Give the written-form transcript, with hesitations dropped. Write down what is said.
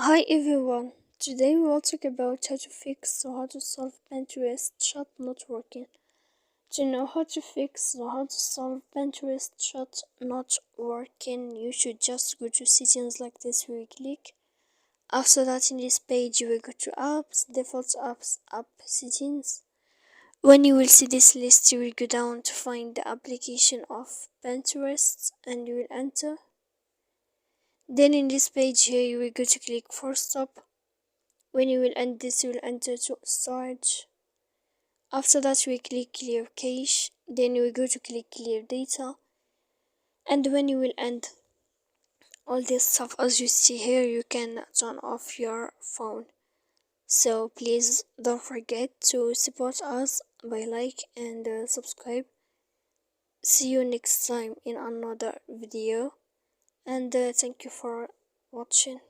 Hi everyone, today we will talk about how to fix or how to solve Pinterest chat not working. To know how to fix or how to solve Pinterest chat not working, you should just go to settings like this where you click. After that, in this page you will go to apps, default apps, app settings. When you will see this list, you will go down to find the application of Pinterest and you will enter. Then in this page here you will go to click for stop. When you will end this, you will enter to storage. After that, we click clear cache. Then you will go to click clear data. And when you will end all this stuff, as you see here, you can turn off your phone. So please don't forget to support us by like and subscribe. See you next time in another video. And thank you for watching.